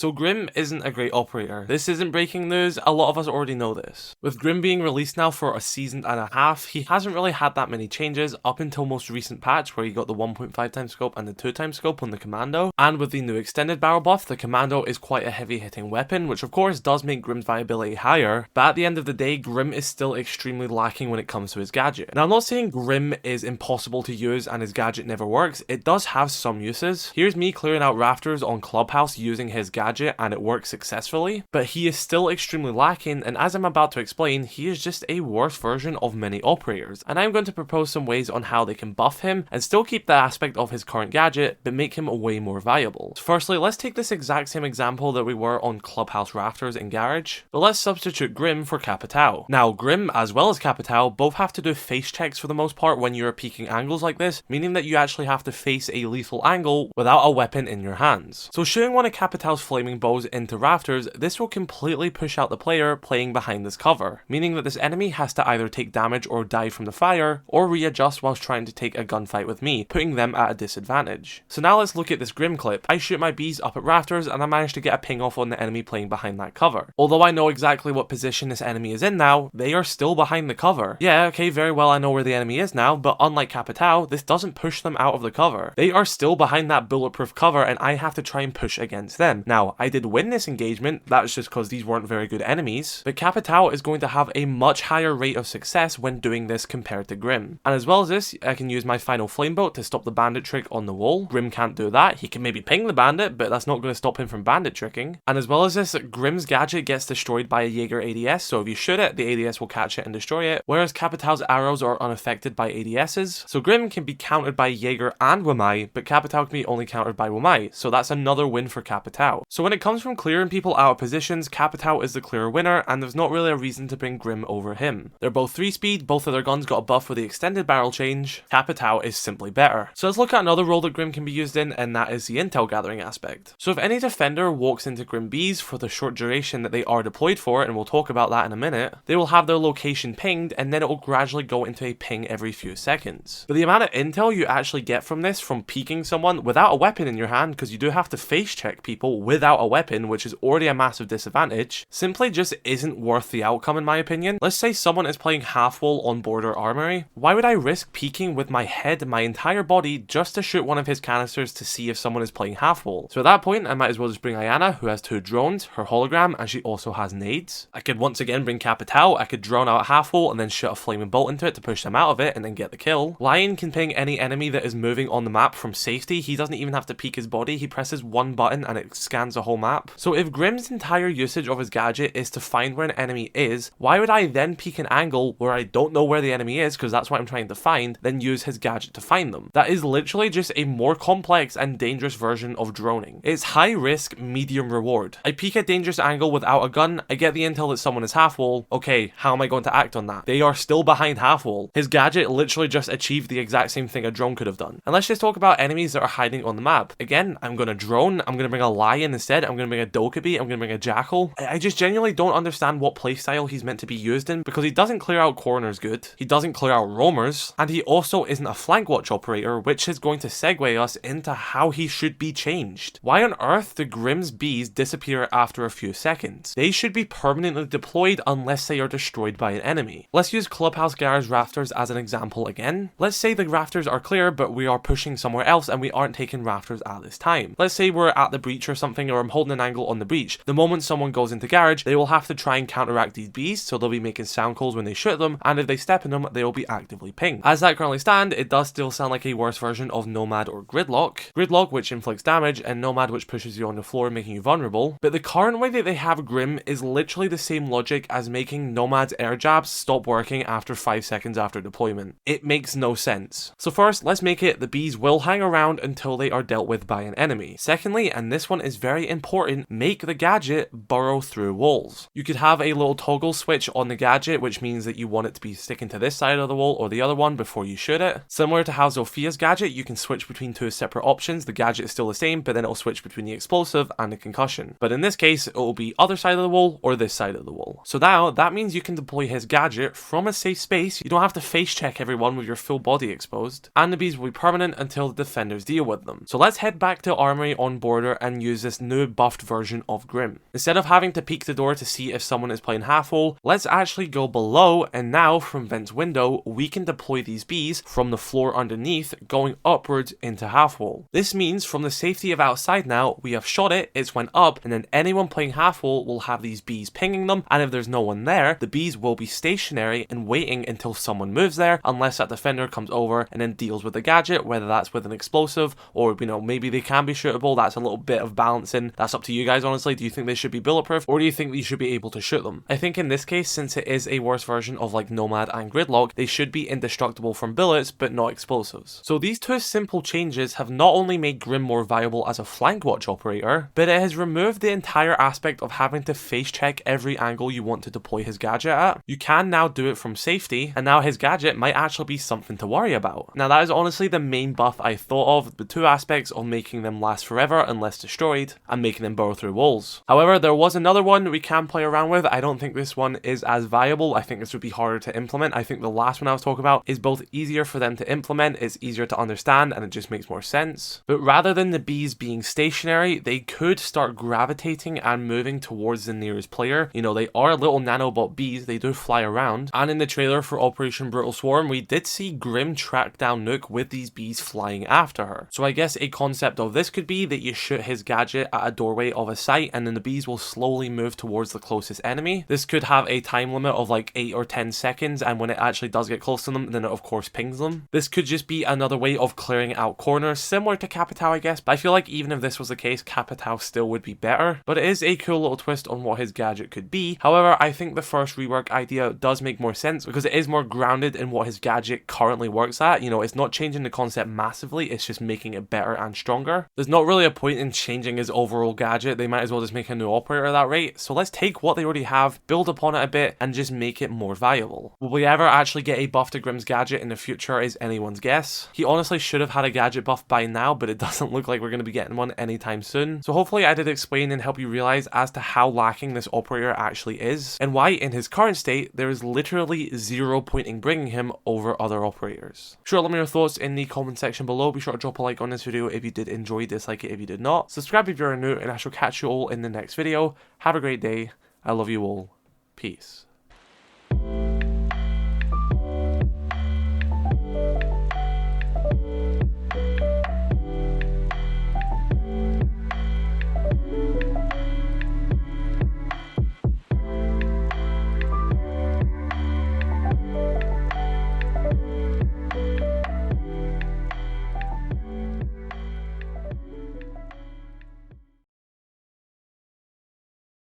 So Grim isn't a great operator. This isn't breaking news, a lot of us already know this. With Grim being released now for a season and a half, he hasn't really had that many changes up until most recent patch where he got the 1.5 times scope and the 2 times scope on the commando, and with the new extended barrel buff, the commando is quite a heavy hitting weapon, which of course does make Grim's viability higher, but at the end of the day, Grim is still extremely lacking when it comes to his gadget. Now I'm not saying Grim is impossible to use and his gadget never works, it does have some uses. Here's me clearing out rafters on Clubhouse using his gadget and it works successfully, but he is still extremely lacking, and as I'm about to explain, he is just a worse version of many operators, and I'm going to propose some ways on how they can buff him and still keep the aspect of his current gadget, but make him way more valuable. So firstly, let's take this exact same example that we were on Clubhouse rafters in Garage, but let's substitute Grim for Capitao. Now Grim as well as Capitao both have to do face checks for the most part when you're peeking angles like this, meaning that you actually have to face a lethal angle without a weapon in your hands. So shooting one of Capitao's flaming bows into rafters, this will completely push out the player playing behind this cover, meaning that this enemy has to either take damage or die from the fire, or readjust whilst trying to take a gunfight with me, putting them at a disadvantage. So now let's look at this Grim clip. I shoot my bees up at rafters and I manage to get a ping off on the enemy playing behind that cover. Although I know exactly what position this enemy is in now, they are still behind the cover. Yeah, okay, very well I know where the enemy is now, but unlike Capitao, this doesn't push them out of the cover. They are still behind that bulletproof cover and I have to try and push against them. Now, I did win this engagement, that's just because these weren't very good enemies, but Capitao is going to have a much higher rate of success when doing this compared to Grim. And as well as this, I can use my final flame boat to stop the bandit trick on the wall. Grim can't do that. He can maybe ping the bandit, but that's not going to stop him from bandit tricking. And as well as this, Grim's gadget gets destroyed by a Jaeger ADS, so if you shoot it, the ADS will catch it and destroy it, whereas Capitao's arrows are unaffected by ADSs. So Grim can be countered by Jaeger and Wamai, but Capitao can be only countered by Wamai, so that's another win for Capitao. So when it comes from clearing people out of positions, Capitao is the clear winner, and there's not really a reason to bring Grim over him. They're both 3-speed, both of their guns got a buff with the extended barrel change. Capitao is simply better. So let's look at another role that Grim can be used in, and that is the intel gathering aspect. So if any defender walks into Grim Bees for the short duration that they are deployed for, and we'll talk about that in a minute, they will have their location pinged, and then it will gradually go into a ping every few seconds. But the amount of intel you actually get from this, from peeking someone without a weapon in your hand, because you do have to face check people without a weapon, which is already a massive disadvantage, simply just isn't worth the outcome in my opinion. Let's say someone is playing half wall on border armory. Why would I risk peeking with my head, my entire body, just to shoot one of his canisters to see if someone is playing half wall? So at that point, I might as well just bring Ayana, who has 2 drones, her hologram, and she also has nades. I could once again bring Capitao, I could drone out half wall and then shoot a flaming bolt into it to push them out of it and then get the kill. Lion can ping any enemy that is moving on the map from safety. He doesn't even have to peek his body, he presses one button and it scans the whole map. So if Grim's entire usage of his gadget is to find where an enemy is, why would I then peek an angle where I don't know where the enemy is, because that's what I'm trying to find, then use his gadget to find them? That is literally just a more complex and dangerous version of droning. It's high risk, medium reward. I peek a dangerous angle without a gun, I get the intel that someone is half wall. Okay, how am I going to act on that? They are still behind half wall. His gadget literally just achieved the exact same thing a drone could have done. And let's just talk about enemies that are hiding on the map. Again, I'm going to drone, I'm going to bring a lion instead, I'm going to bring a Dokkaebi, I'm going to bring a jackal. I just genuinely don't understand what playstyle he's meant to be used in, because he doesn't clear out corners good, he doesn't clear out roamers, and he also isn't a flank watch operator, which is going to segue us into how he should be changed. Why on earth do Grim's bees disappear after a few seconds? They should be permanently deployed unless they are destroyed by an enemy. Let's use Clubhouse Garage rafters as an example again. Let's say the rafters are clear, but we are pushing somewhere else and we aren't taking rafters at this time. Let's say we're at the breach or something, or I'm holding an angle on the breach. The moment someone goes into Garage, they will have to try and counteract these bees, so they'll be making sound calls when they shoot them, and if they step in them, they will be actively pinged. As that currently stand, it does still sound like a worse version of Nomad or Gridlock. Gridlock, which inflicts damage, and Nomad, which pushes you on the floor, making you vulnerable. But the current way that they have Grim is literally the same logic as making Nomad's air jabs stop working after 5 seconds after deployment. It makes no sense. So first, let's make it the bees will hang around until they are dealt with by an enemy. Secondly, and this one is very important, make the gadget burrow through walls. You could have a little toggle switch on the gadget, which means that you want it to be sticking to this side of the wall or the other one before you shoot it. Similar to how Zophia's gadget, you can switch between 2 separate options. The gadget is still the same, but then it'll switch between the explosive and the concussion. But in this case, it will be other side of the wall or this side of the wall. So now, that means you can deploy his gadget from a safe space. You don't have to face check everyone with your full body exposed, and the bees will be permanent until the defenders deal with them. So let's head back to Armory on border and use this new buffed version of Grim. Instead of having to peek the door to see if someone is playing half wall, let's actually go below, and now from Vent's window, we can deploy these bees from the floor underneath going upwards into half wall. This means from the safety of outside now, we have shot it, it's went up, and then anyone playing half wall will have these bees pinging them, and if there's no one there, the bees will be stationary and waiting until someone moves there, unless that defender comes over and then deals with the gadget, whether that's with an explosive, or maybe they can be shootable. That's a little bit of balancing. That's up to you guys, honestly. Do you think they should be bulletproof, or do you think you should be able to shoot them? I think in this case, since it is a worse version of like Nomad and Gridlock, they should be indestructible from bullets, but not explosives. So these two simple changes have not only made Grim more viable as a flank watch operator, but it has removed the entire aspect of having to face check every angle you want to deploy his gadget at. You can now do it from safety, and now his gadget might actually be something to worry about. Now that is honestly the main buff I thought of, the two aspects of making them last forever unless destroyed, and making them burrow through walls. However, there was another one we can play around with. I don't think this one is as viable. I think this would be harder to implement. I think the last one I was talking about is both easier for them to implement, it's easier to understand, and it just makes more sense. But rather than the bees being stationary, they could start gravitating and moving towards the nearest player. They are little nanobot bees, they do fly around. And in the trailer for Operation Brutal Swarm, we did see Grim track down Nuke with these bees flying after her. So I guess a concept of this could be that you shoot his gadget at a doorway of a site, and then the bees will slowly move towards the closest enemy. This could have a time limit of like 8 or 10 seconds, and when it actually does get close to them, then it of course pings them. This could just be another way of clearing out corners, similar to Capitao I guess, but I feel like even if this was the case, Capitao still would be better. But it is a cool little twist on what his gadget could be. However, I think the first rework idea does make more sense because it is more grounded in what his gadget currently works at. It's not changing the concept massively, it's just making it better and stronger. There's not really a point in changing his overall gadget, they might as well just make a new operator at that rate. So let's take what they already have, build upon it a bit, and just make it more viable. Will we ever actually get a buff to Grim's gadget in the future is anyone's guess. He honestly should have had a gadget buff by now, but it doesn't look like we're going to be getting one anytime soon. So hopefully I did explain and help you realize as to how lacking this operator actually is, and why in his current state there is literally zero point in bringing him over other operators. Sure, let me know your thoughts in the comment section below. Be sure to drop a like on this video if you did enjoy, dislike it if you did not. Subscribe if you're new, and I shall catch you all in the next video. Have a great day. I love you all. Peace.